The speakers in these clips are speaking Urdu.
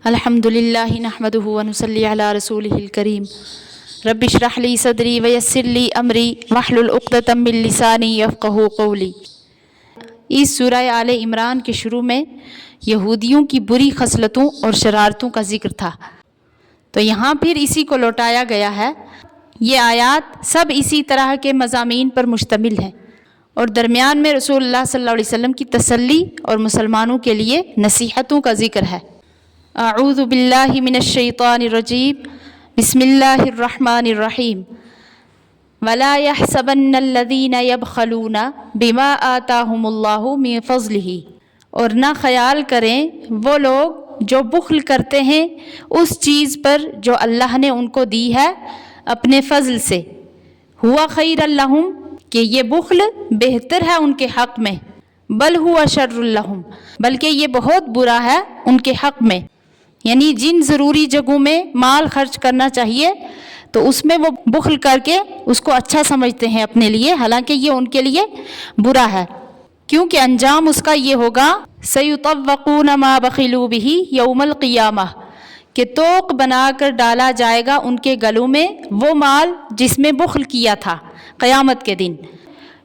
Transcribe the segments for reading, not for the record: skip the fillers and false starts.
الحمدللہ نحمدہ ونصلی علی رسولہ الکریم رب اشرح لی صدری ویسر لی امری واحلل عقدۃ من لسانی یفقہوا قولی۔ اس سورہ آل عمران کے شروع میں یہودیوں کی بری خصلتوں اور شرارتوں کا ذکر تھا، تو یہاں پھر اسی کو لوٹایا گیا ہے۔ یہ آیات سب اسی طرح کے مضامین پر مشتمل ہیں، اور درمیان میں رسول اللہ صلی اللہ علیہ وسلم کی تسلی اور مسلمانوں کے لیے نصیحتوں کا ذکر ہے۔ اعوذ باللہ من الشیطان الرجیم، بسم اللہ الرحمن الرحیم۔ وَلَا يَحْسَبَنَّ الَّذِينَ يَبْخَلُونَ بِمَا آتَاهُمُ اللَّهُ مِن فَضْلِهِ، اور نہ خیال کریں وہ لوگ جو بخل کرتے ہیں اس چیز پر جو اللہ نے ان کو دی ہے اپنے فضل سے۔ ہوا خیر لہم، کہ یہ بخل بہتر ہے ان کے حق میں، بل ہوا شر لہم، بلکہ یہ بہت برا ہے ان کے حق میں۔ یعنی جن ضروری جگہوں میں مال خرچ کرنا چاہیے تو اس میں وہ بخل کر کے اس کو اچھا سمجھتے ہیں اپنے لیے، حالانکہ یہ ان کے لیے برا ہے، کیونکہ انجام اس کا یہ ہوگا سَيُطَوَّقُونَ مَا بَخِلُوا بِهِ يَوْمَ الْقِيَامَةِ، کہ طوق بنا کر ڈالا جائے گا ان کے گلوں میں وہ مال جس میں بخل کیا تھا قیامت کے دن۔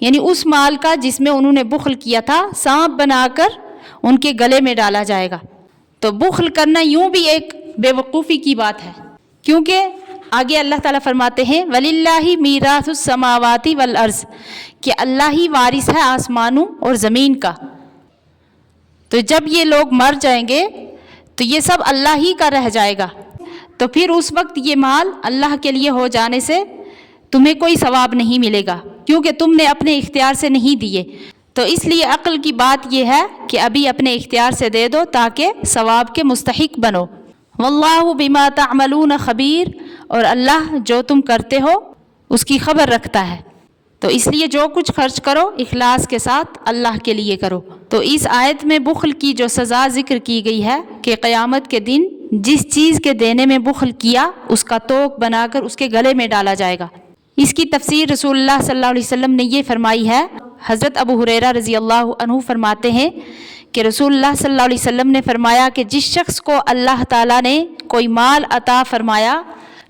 یعنی اس مال کا جس میں انہوں نے بخل کیا تھا سانپ بنا کر ان کے گلے میں ڈالا جائے گا۔ تو بخل کرنا یوں بھی ایک بے وقوفی کی بات ہے، کیونکہ آگے اللہ تعالیٰ فرماتے ہیں وَلِلَّهِ مِيرَاثُ السَّمَاوَاتِ وَالْأَرْضِ، کہ اللہ ہی وارث ہے آسمانوں اور زمین کا۔ تو جب یہ لوگ مر جائیں گے تو یہ سب اللہ ہی کا رہ جائے گا، تو پھر اس وقت یہ مال اللہ کے لیے ہو جانے سے تمہیں کوئی ثواب نہیں ملے گا، کیونکہ تم نے اپنے اختیار سے نہیں دیے۔ تو اس لیے عقل کی بات یہ ہے کہ ابھی اپنے اختیار سے دے دو تاکہ ثواب کے مستحق بنو۔ واللہ بما تعملون خبیر، اور اللہ جو تم کرتے ہو اس کی خبر رکھتا ہے۔ تو اس لیے جو کچھ خرچ کرو اخلاص کے ساتھ اللہ کے لیے کرو۔ تو اس آیت میں بخل کی جو سزا ذکر کی گئی ہے کہ قیامت کے دن جس چیز کے دینے میں بخل کیا اس کا طوق بنا کر اس کے گلے میں ڈالا جائے گا۔ اس کی تفسیر رسول اللہ صلی اللہ علیہ وسلم نے یہ فرمائی ہے۔ حضرت ابو ہریرہ رضی اللہ عنہ فرماتے ہیں کہ رسول اللہ صلی اللہ علیہ وسلم نے فرمایا کہ جس شخص کو اللہ تعالیٰ نے کوئی مال عطا فرمایا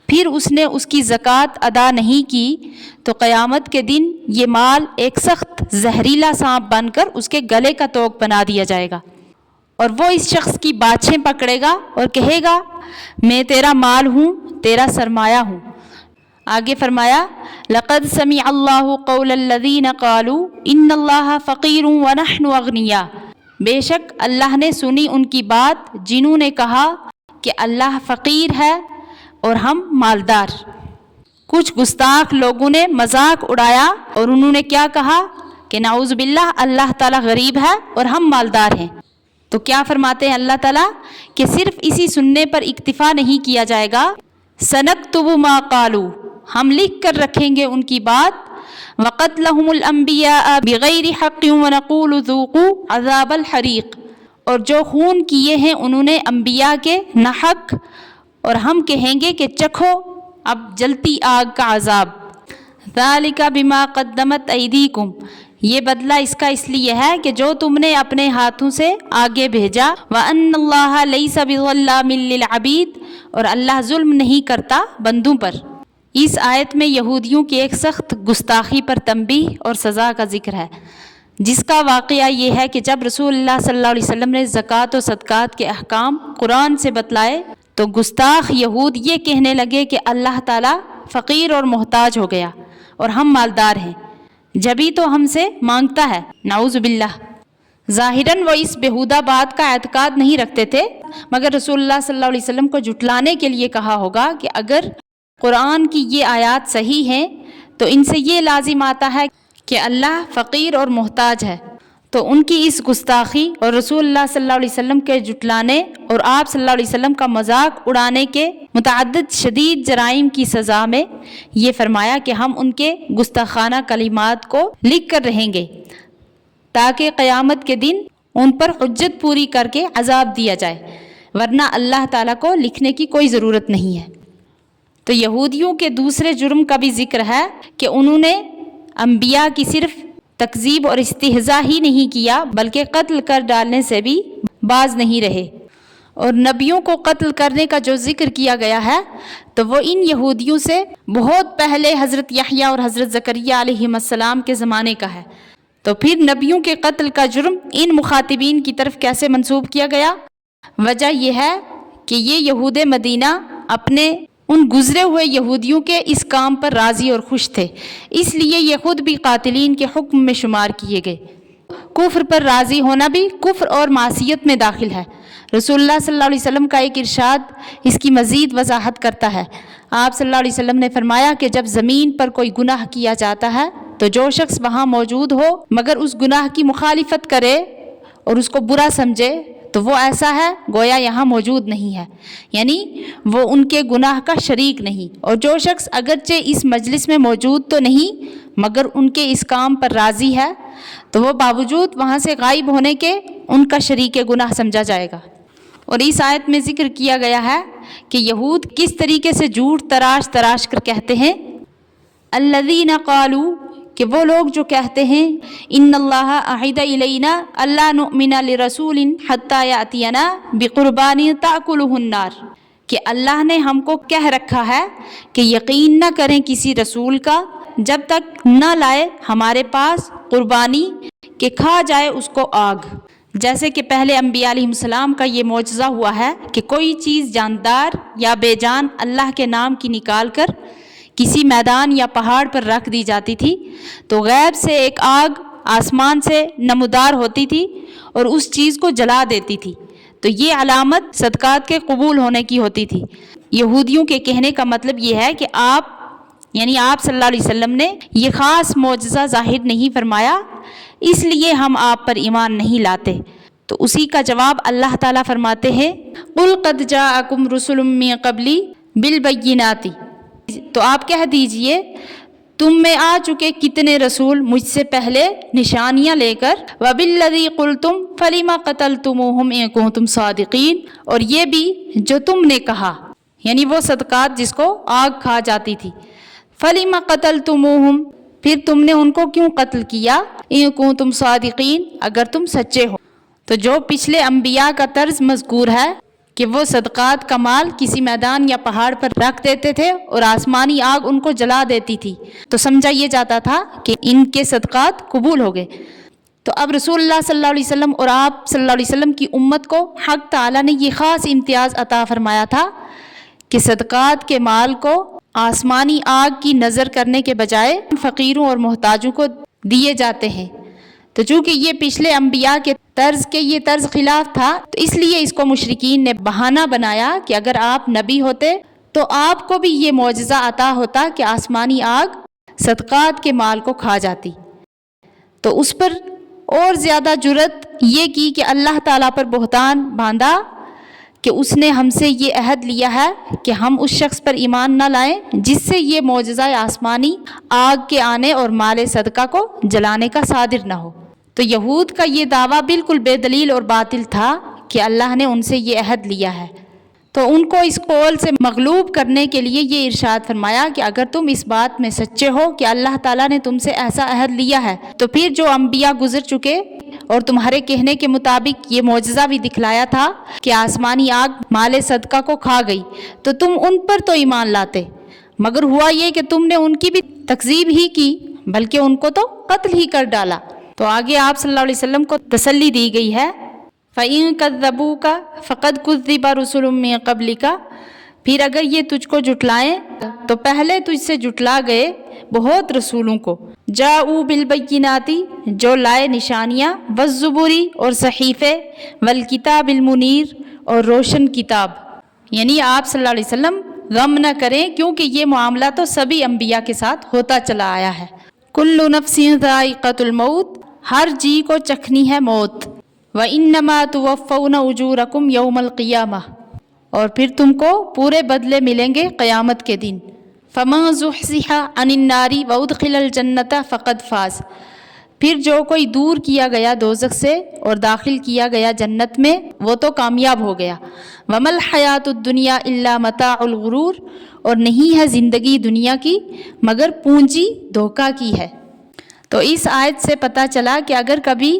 پھر اس نے اس کی زکوٰۃ ادا نہیں کی تو قیامت کے دن یہ مال ایک سخت زہریلا سانپ بن کر اس کے گلے کا طوق بنا دیا جائے گا، اور وہ اس شخص کی باچھیں پکڑے گا اور کہے گا میں تیرا مال ہوں، تیرا سرمایہ ہوں۔ آگے فرمایا لقد سمع اللہ قول الذین قالوا ان اللہ فقیر ونحن اغنیاء، بے شک اللہ نے سنی ان کی بات جنہوں نے کہا کہ اللہ فقیر ہے اور ہم مالدار۔ کچھ گستاخ لوگوں نے مذاق اڑایا اور انہوں نے کیا کہا کہ نعوذ باللہ اللہ تعالیٰ غریب ہے اور ہم مالدار ہیں۔ تو کیا فرماتے ہیں اللہ تعالیٰ کہ صرف اسی سننے پر اکتفا نہیں کیا جائے گا، سنکتب ما قالوا، ہم لکھ کر رکھیں گے ان کی بات، وقتلہم الانبیاء بغیر حق ونقول ذوقوا عذاب الحریق، اور جو خون کیے ہیں انہوں نے انبیاء کے نہ حق، اور ہم کہیں گے کہ چکھو اب جلتی آگ کا عذاب۔ ذالک بما قدمت ایدیکم، یہ بدلہ اس کا اس لیے ہے کہ جو تم نے اپنے ہاتھوں سے آگے بھیجا، وَأَنَّ اللَّهَ لَيْسَ بِظَلَّامٍ لِّلْعَبِيدِ، اور اللہ ظلم نہیں کرتا بندوں پر۔ اس آیت میں یہودیوں کی ایک سخت گستاخی پر تنبیہ اور سزا کا ذکر ہے، جس کا واقعہ یہ ہے کہ جب رسول اللہ صلی اللہ علیہ وسلم نے زکوٰۃ و صدقات کے احکام قرآن سے بتلائے تو گستاخ یہود یہ کہنے لگے کہ اللہ تعالیٰ فقیر اور محتاج ہو گیا اور ہم مالدار ہیں، جبھی تو ہم سے مانگتا ہے، نعوذ باللہ۔ ظاہراً وہ اس بےہودہ بات کا اعتقاد نہیں رکھتے تھے، مگر رسول اللہ صلی اللہ علیہ وسلم کو جھٹلانے کے لیے کہا ہوگا کہ اگر قرآن کی یہ آیات صحیح ہیں تو ان سے یہ لازم آتا ہے کہ اللہ فقیر اور محتاج ہے۔ تو ان کی اس گستاخی اور رسول اللہ صلی اللہ علیہ وسلم کے جھٹلانے اور آپ صلی اللہ علیہ وسلم کا مذاق اڑانے کے متعدد شدید جرائم کی سزا میں یہ فرمایا کہ ہم ان کے گستاخانہ کلمات کو لکھ کر رہیں گے تاکہ قیامت کے دن ان پر حجت پوری کر کے عذاب دیا جائے، ورنہ اللہ تعالیٰ کو لکھنے کی کوئی ضرورت نہیں ہے۔ تو یہودیوں کے دوسرے جرم کا بھی ذکر ہے کہ انہوں نے انبیاء کی صرف تکذیب اور استہزاء ہی نہیں کیا بلکہ قتل کر ڈالنے سے بھی باز نہیں رہے، اور نبیوں کو قتل کرنے کا جو ذکر کیا گیا ہے تو وہ ان یہودیوں سے بہت پہلے حضرت یحییٰ اور حضرت زکریا علیہ السلام کے زمانے کا ہے۔ تو پھر نبیوں کے قتل کا جرم ان مخاطبین کی طرف کیسے منسوب کیا گیا؟ وجہ یہ ہے کہ یہ یہود مدینہ اپنے ان گزرے ہوئے یہودیوں کے اس کام پر راضی اور خوش تھے، اس لیے یہ خود بھی قاتلین کے حکم میں شمار کیے گئے۔ کفر پر راضی ہونا بھی کفر اور معصیت میں داخل ہے۔ رسول اللہ صلی اللہ علیہ وسلم کا ایک ارشاد اس کی مزید وضاحت کرتا ہے۔ آپ صلی اللہ علیہ وسلم نے فرمایا کہ جب زمین پر کوئی گناہ کیا جاتا ہے تو جو شخص وہاں موجود ہو مگر اس گناہ کی مخالفت کرے اور اس کو برا سمجھے تو وہ ایسا ہے گویا یہاں موجود نہیں ہے، یعنی وہ ان کے گناہ کا شریک نہیں۔ اور جو شخص اگرچہ اس مجلس میں موجود تو نہیں مگر ان کے اس کام پر راضی ہے تو وہ باوجود وہاں سے غائب ہونے کے ان کا شریک گناہ سمجھا جائے گا۔ اور اس آیت میں ذکر کیا گیا ہے کہ یہود کس طریقے سے جھوٹ تراش تراش کر کہتے ہیں، الذین قالوا، کہ وہ لوگ جو کہتے ہیں ان اللہ عہد الینا اللہ نؤمن لرسول حتی یاتینا بقربان تاکلہ النار، کہ اللہ نے ہم کو کہہ رکھا ہے کہ یقین نہ کریں کسی رسول کا جب تک نہ لائے ہمارے پاس قربانی کہ کھا جائے اس کو آگ۔ جیسے کہ پہلے انبیاء علیہ السلام کا یہ معجزہ ہوا ہے کہ کوئی چیز جاندار یا بے جان اللہ کے نام کی نکال کر کسی میدان یا پہاڑ پر رکھ دی جاتی تھی تو غیب سے ایک آگ آسمان سے نمودار ہوتی تھی اور اس چیز کو جلا دیتی تھی، تو یہ علامت صدقات کے قبول ہونے کی ہوتی تھی۔ یہودیوں کے کہنے کا مطلب یہ ہے کہ آپ صلی اللہ علیہ وسلم نے یہ خاص معجزہ ظاہر نہیں فرمایا، اس لیے ہم آپ پر ایمان نہیں لاتے۔ تو اسی کا جواب اللہ تعالیٰ فرماتے ہیں قُلْ قَدْ جَاءَكُمْ رُسُلٌ مِّن قَبْلِي بِالْبَيِّنَاتِ، تو آپ کہہ دیجئے تم میں آ چکے کتنے رسول مجھ سے پہلے نشانیاں لے کر، وَبِالَّذِي قُلْتُمْ فَلِمَ قَتَلْتُمُوهُمْ إِن كُنتُمْ صَادِقِينَ، اور یہ بھی جو تم نے کہا، یعنی وہ صدقات جس کو آگ کھا جاتی تھی، فَلِمَ قَتَلْتُمُوهُمْ، پھر تم نے ان کو کیوں قتل کیا، إِن كُنتُمْ صَادِقِينَ، اگر تم سچے ہو۔ تو جو پچھلے انبیاء کا طرز مذکور ہے کہ وہ صدقات کا مال کسی میدان یا پہاڑ پر رکھ دیتے تھے اور آسمانی آگ ان کو جلا دیتی تھی، تو سمجھا یہ جاتا تھا کہ ان کے صدقات قبول ہو گئے۔ تو اب رسول اللہ صلی اللہ علیہ وسلم اور آپ صلی اللہ علیہ وسلم کی امت کو حق تعالیٰ نے یہ خاص امتیاز عطا فرمایا تھا کہ صدقات کے مال کو آسمانی آگ کی نظر کرنے کے بجائے فقیروں اور محتاجوں کو دیے جاتے ہیں۔ تو چونکہ یہ پچھلے انبیاء کے طرز کے یہ طرز خلاف تھا تو اس لیے اس کو مشرکین نے بہانہ بنایا کہ اگر آپ نبی ہوتے تو آپ کو بھی یہ معجزہ عطا ہوتا کہ آسمانی آگ صدقات کے مال کو کھا جاتی۔ تو اس پر اور زیادہ جرت یہ کی کہ اللہ تعالیٰ پر بہتان باندھا کہ اس نے ہم سے یہ عہد لیا ہے کہ ہم اس شخص پر ایمان نہ لائیں جس سے یہ معجزہ آسمانی آگ کے آنے اور مال صدقہ کو جلانے کا صادر نہ ہو۔ تو یہود کا یہ دعویٰ بالکل بے دلیل اور باطل تھا کہ اللہ نے ان سے یہ عہد لیا ہے۔ تو ان کو اس قول سے مغلوب کرنے کے لیے یہ ارشاد فرمایا کہ اگر تم اس بات میں سچے ہو کہ اللہ تعالیٰ نے تم سے ایسا عہد لیا ہے تو پھر جو انبیاء گزر چکے اور تمہارے کہنے کے مطابق یہ معجزہ بھی دکھلایا تھا کہ آسمانی آگ مال صدقہ کو کھا گئی تو تم ان پر تو ایمان لاتے، مگر ہوا یہ کہ تم نے ان کی بھی تکذیب ہی کی بلکہ ان کو تو قتل ہی کر ڈالا۔ تو آگے آپ صلی اللہ علیہ وسلم کو تسلی دی گئی ہے فَإِن كَذَّبُوكَ فَقَدْ كُذِّبَ رُسُلٌ مِّن قَبْلِكَ، پھر اگر یہ تجھ کو جھٹلائیں تو پہلے تجھ سے جھٹلا گئے بہت رسولوں کو، جاؤ بالبینات، جو لائے نشانیاں، والزبری اور صحیفے، والکتاب المنیر اور روشن کتاب۔ یعنی آپ صلی اللہ علیہ وسلم غم نہ کریں کیونکہ یہ معاملہ تو سبھی انبیاء کے ساتھ ہوتا چلا آیا ہے۔ کل نفس ذائقۃ الموت، ہر جی کو چکھنی ہے موت۔ وَإِنَّمَا تُوَفَّوْنَ أُجُورَكُمْ يَوْمَ الْقِيَامَةِ، اور پھر تم کو پورے بدلے ملیں گے قیامت کے دن۔ فَمَن زُحْزِحَ عَنِ النَّارِ وَأُدْخِلَ الْجَنَّةَ فَقَدْ فَازَ، پھر جو کوئی دور کیا گیا دوزخ سے اور داخل کیا گیا جنت میں وہ تو کامیاب ہو گیا۔ وَمَا الْحَيَاةُ الدُّنْيَا إِلَّا مَتَاعُ الْغُرُورِ، اور نہیں ہے زندگی دنیا کی مگر پونجی دھوکہ کی ہے۔ تو اس آیت سے پتہ چلا کہ اگر کبھی